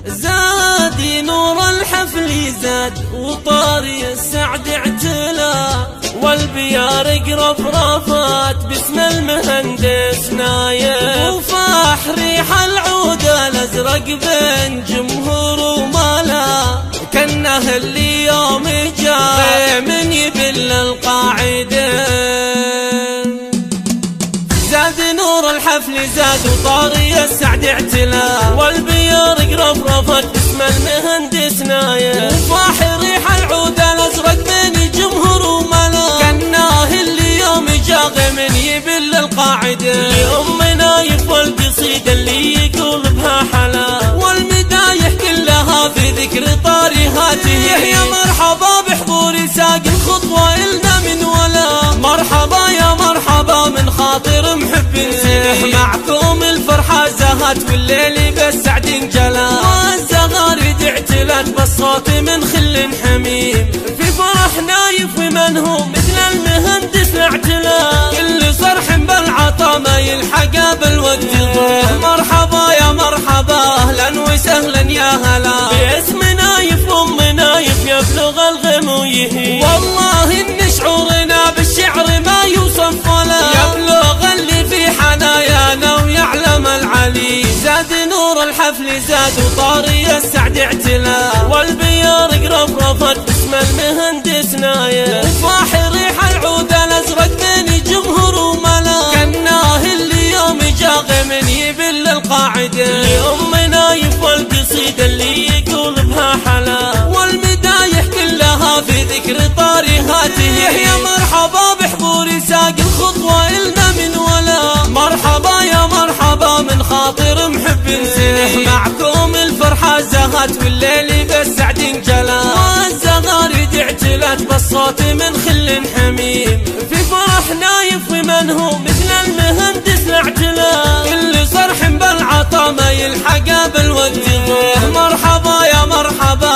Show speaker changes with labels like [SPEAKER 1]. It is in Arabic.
[SPEAKER 1] زادي نور الحفل زاد وطاري السعد اعتلى، والبيارق رفرفات باسم المهندس نايف، وفاح ريح العود الازرق بين جمهور وملا، كانه اللي يوم جاء من يبل القاعده. زاد نور الحفل زاد وطاري السعد اعتلى، والبيارق رفرفت باسم المهندس نايف، وفاح ريح العود الازرق بين جمهور وملا، كانه اللي يوم جاء من يبل القاعده. لأم نايف والقصيده اللي يقول بها حلا، والمدايح كلها في ذكر طاريهاته. يا مرحبا بحضور ساق الخطوه إلنا من ولا، مرحبا يا مرحبا من خاطر محب سنح، معكم الفرحه زهت والليل بالسعد انجلى، والزغاريد اعتلت بالصوت من خل حميم، في فرح نايف ومن هو مثل المهندس اعتلى، كل صرح بالعطا ما يلحق بالوقت ضيع. مرحبا يا مرحبا اهلا وسهلا يا هلا، باسم نايف ام نايف يبلغ الغم ويهي، والله ان شعورنا بالشعر ما يوصف ولا يبلغ اللي في حنايانا ويعلم العلي. زاد نور الحفل زاد وطاري السعد اعتلى، والبيارق رفرفت باسم المهندس نايف، وفاح ريح العود الازرق بين جمهور وملا، كانه اللي يوم جاء من يبل القاعده. لأم نايف والقصيده اللي يقول بها حلا، والمدايح كلها في ذكر طاريهاته. يا مرحبا بحضور ساق الخطوه إلنا من ولا، مرحبا يا مرحبا من خاطر محب سنح، معكم الفرحه زهت والليل بالسعد انجلى، والزغاريد اعتلت بالصوت من خل حميم، في فرح نايف ومن هو مثل المهندس اعتلى، كل صرح بالعطا ما يلحق بالوقت ضيع. مرحبا يا مرحبا